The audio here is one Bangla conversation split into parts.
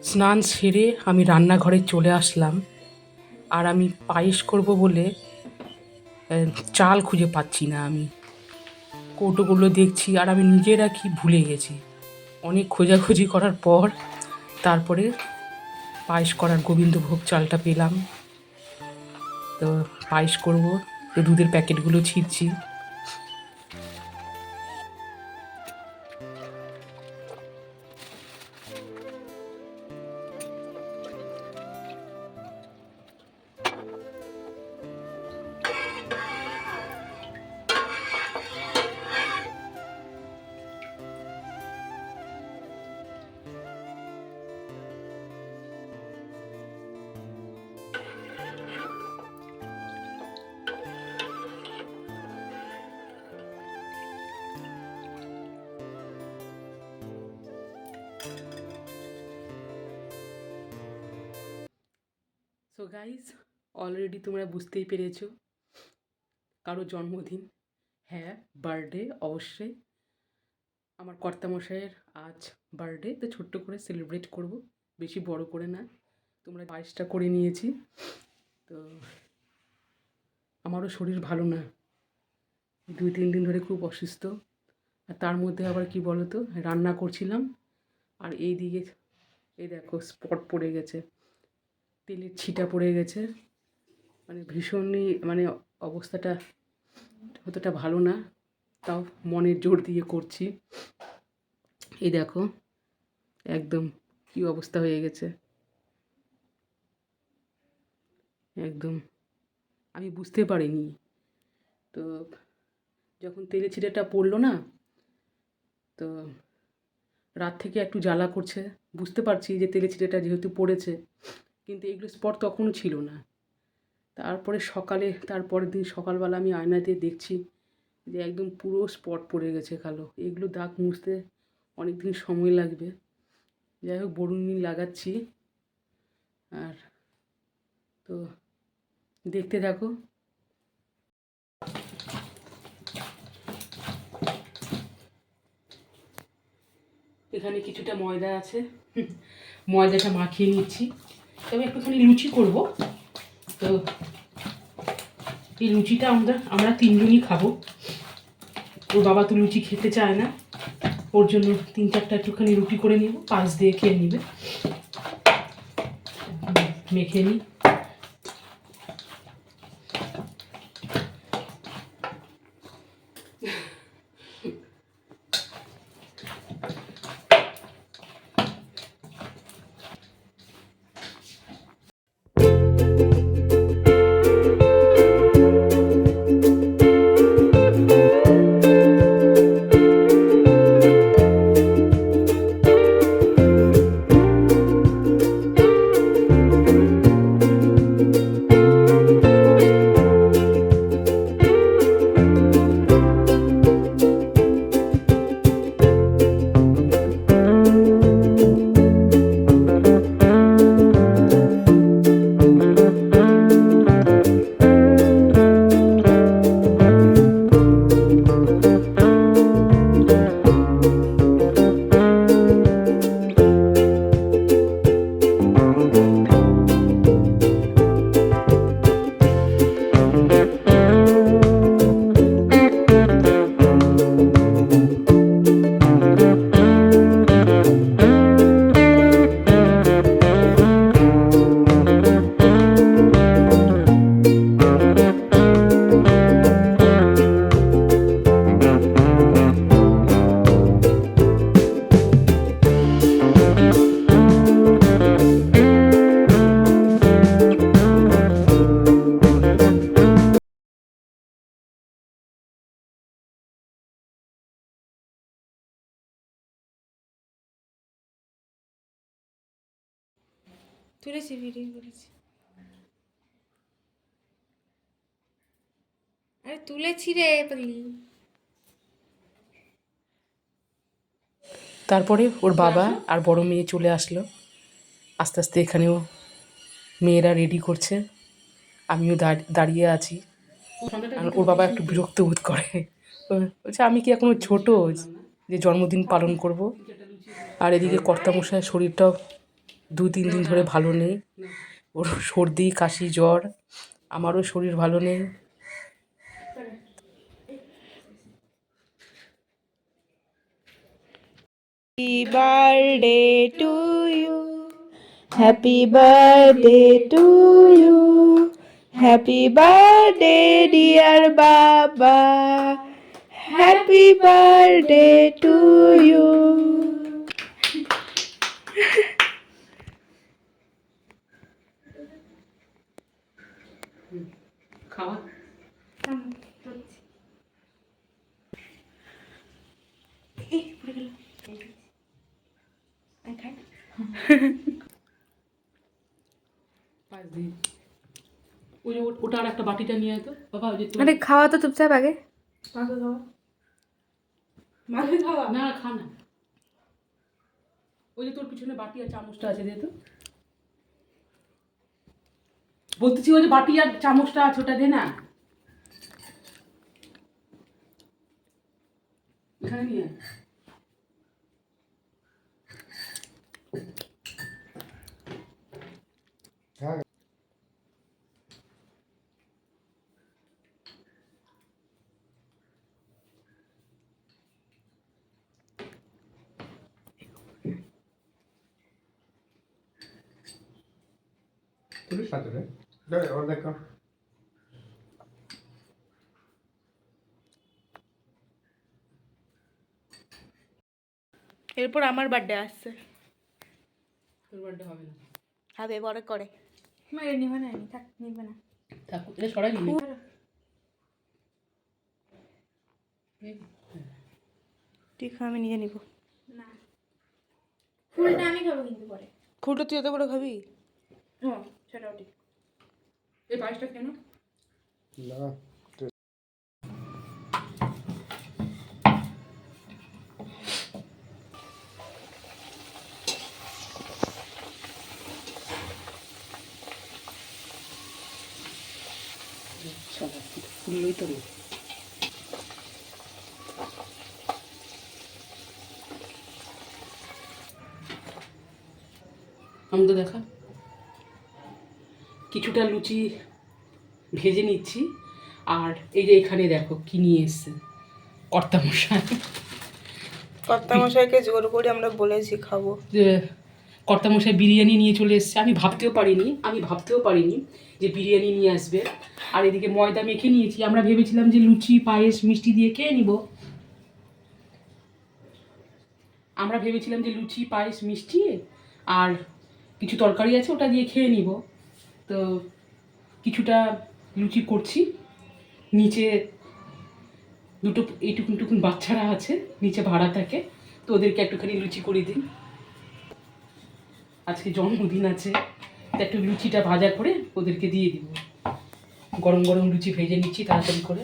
স্নান সেরে আমি রান্নাঘরে চলে আসলাম। আর আমি পায়েস করব বলে চাল খুঁজে পাচ্ছি না। আমি কৌটোগুলো দেখছি আর আমি নিজেরা কি ভুলে গেছি। অনেক খোঁজাখুঁজি করার পর তারপরে পায়েস করার গোবিন্দভোগ চালটা পেলাম। তো পায়েস করব, তো দুধের প্যাকেটগুলো ছিঁড়ছি। সো গাইজ, অলরেডি তোমরা বুঝতেই পেরেছো কারো জন্মদিন। হ্যাঁ, বার্থডে অবশ্যই। আমার কর্তামশাইয়ের আজ বার্থডে, তো ছোট্ট করে সেলিব্রেট করব, বেশি বড় করে না। তোমরা পায়েসটা করে নিয়েছি। তো আমারও শরীর ভালো না, 2-3 দিন ধরে খুব অসুস্থ। আর তার মধ্যে আবার কি বলো তো, রান্না করছিলাম আর এই দিকে এই দেখো স্পট পড়ে গেছে, তেলের ছিটা পড়ে গেছে। মানে ভীষণই অবস্থাটা অতটা ভালো না, তাও মনের জোর দিয়ে করছি। এই দেখো একদম কি অবস্থা হয়ে গেছে, একদম আমি বুঝতে পারিনি। তো যখন তেলের ছিটাটা পড়লো না, তো রাত থেকে একটু জ্বালা করছে। বুঝতে পারছি যে তেলের ছিটাটা যেহেতু পড়েছে, কিন্তু এগুলো স্পট তখনও ছিল না। তারপরে তারপরের দিন সকালবেলা আমি আয়নাতে দেখছি যে একদম পুরো স্পট পড়ে গেছে কালো। এগুলো দাগ মুছতে অনেক দিন সময় লাগবে। যাই হোক, বরুণি লাগাচ্ছি। আর তো দেখতে থাকো। এখানে কিছুটা ময়দা আছে, ময়দাটা মাখিয়ে নিচ্ছি। তবে একটুখানি লুচি করব। তো এই লুচিটা আমরা 3জনই খাবো। ওর বাবা তো লুচি খেতে চায় না, ওর জন্য 3-4টা একটুখানি রুটি করে নিব, পাশ দিয়ে খেয়ে নিবে। মেখে নিই। তুলেছি, ভিডিও করেছি। আরে তুলেছি রে পাগলি। তারপরে ওর বাবা আর বড় মেয়ে চলে আসলো। আস্তে আস্তে এখানেও মেয়েরা রেডি করছে, আমিও দাঁড়িয়ে আছি। আর ওর বাবা একটু বিরক্ত বোধ করে, বলছে আমি কি এখনো ছোট যে জন্মদিন পালন করব। আর এদিকে কর্তামশায়ের শরীরটাও 2-3 দিন ধরে ভালো নেই। ওর সর্দি কাশি জ্বর, আমারও শরীর ভালো নেই। Happy birthday to you. Happy birthday to you. Happy birthday, dear Baba. Happy birthday to you. খাওয়া পাঁচ দিন ওই যে ওটা আর একটা বাটিটা নিয়ে আয় তো বাবা, ওই যে আরে খাওয়া তো চুপচাপ আগে। না খা না, ওই যে তোর পিছনে বাটি আর চামচটা আছে, দে তো। বলতেছি ওই যে বাটি আর চামচটা আছে, ওটা দে না, এখানে নিয়ে আয়। তুলিস না তোরে ওর দেখো এরপর আমার বার্থডে আসছে। তোর বার্থডে হবে না, হবে পরে করে। মেরে নিবে না, থাক নিবে না। থাক এটা সরাই নিবি। ঠিক আমি নিজে নিব না, ফুলটা আমি খাবো কিন্তু পরে। ফুলটা তুই এত বড় খাবি? হ্যাঁ সেটাও ঠিক। এই পায়েসটা কেন না ফুললই তো না। আমাকে দেখা, কিছুটা লুচি ভেজে নিচ্ছি, আর এই যে এখানে দেখো কি নিয়ে এসছে কর্তামশাই। কর্তামশাইকে জোর করে আমরা বলেছি খাবো। যে কর্তামশাই বিরিয়ানি নিয়ে চলে এসছে, আমি ভাবতেও পারিনি যে বিরিয়ানি নিয়ে আসবে। আর এদিকে ময়দা মেখে নিয়েছি, আমরা ভেবেছিলাম যে লুচি পায়েস মিষ্টি দিয়ে খেয়ে নিব, লুচি পায়েস মিষ্টি আর কিছু তরকারি আছে ওটা দিয়ে খেয়ে নিব। তো কিছুটা লুচি করছি, নিচে দুটো এইটুকুন বাচ্চারা আছে নিচে ভাড়া থাকে, তো ওদেরকে একটুখানি লুচি করে দিন, আজকে জন্মদিন আছে, তো একটু লুচিটা ভাজা করে ওদেরকে দিয়ে দিব। গরম গরম লুচি ভেজে নিচ্ছি তাড়াতাড়ি করে।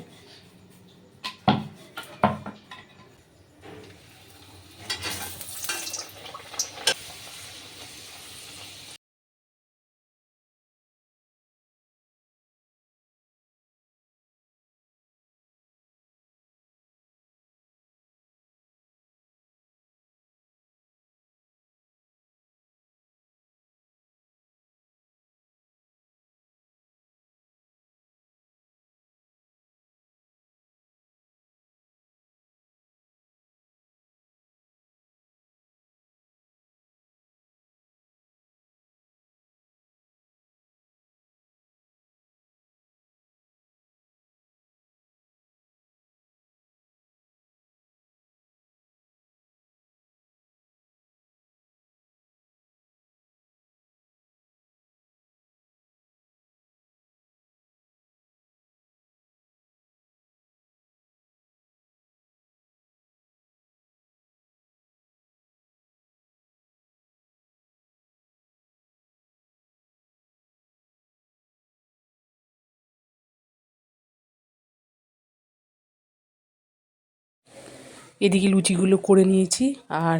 এদিকে লুচিগুলো করে নিয়েছি, আর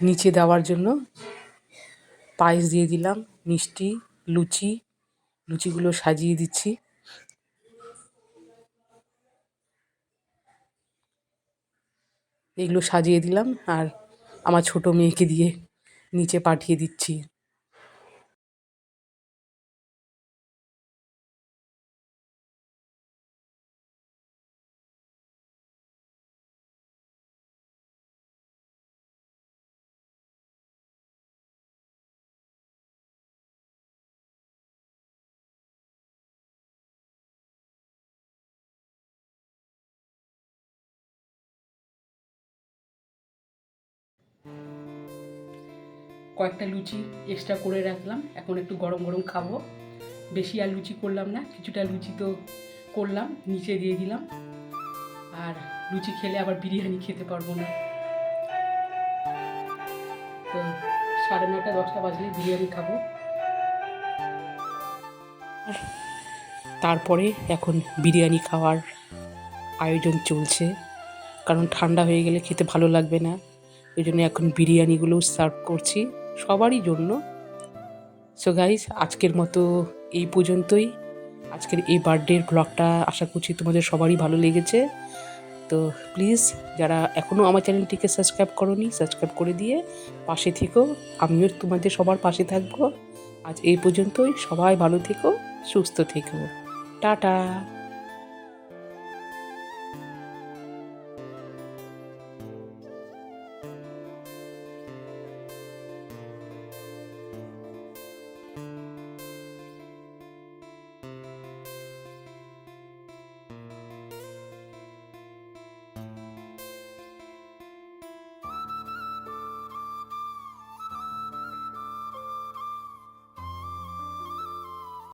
নিচে দেওয়ার জন্য পায়েস দিয়ে দিলাম, মিষ্টি, লুচিগুলো সাজিয়ে দিচ্ছি। এগুলো সাজিয়ে দিলাম, আর আমার ছোট মেয়েকে দিয়ে নিচে পাঠিয়ে দিচ্ছি। কয়েকটা লুচি এক্সট্রা করে রাখলাম, এখন একটু গরম গরম খাবো। বেশি আর লুচি করলাম না, কিছুটা লুচি তো করলাম, নিচে দিয়ে দিলাম। আর লুচি খেলে আবার বিরিয়ানি খেতে পারবো না। তো 9:30 10টা বাজলে বিরিয়ানি খাবো। তারপরে এখন বিরিয়ানি খাওয়ার আয়োজন চলছে, কারণ ঠান্ডা হয়ে গেলে খেতে ভালো লাগবে না। ওই জন্য এখন বিরিয়ানিগুলো সার্ভ করছি সবারই জন্য। সো গাইস, আজকের মতো এই পর্যন্তই। আজকের এই বার্থডের ব্লগটা আশা করছি তোমাদের সবারই ভালো লেগেছে। তো প্লিজ যারা এখনও আমার চ্যানেলটিকে সাবস্ক্রাইব করোনি, সাবস্ক্রাইব করে দিয়ে পাশে থেকো। আমিও তোমাদের সবার পাশে থাকবো। আজ এই পর্যন্তই। সবাই ভালো থেকো, সুস্থ থেকো। টাটা।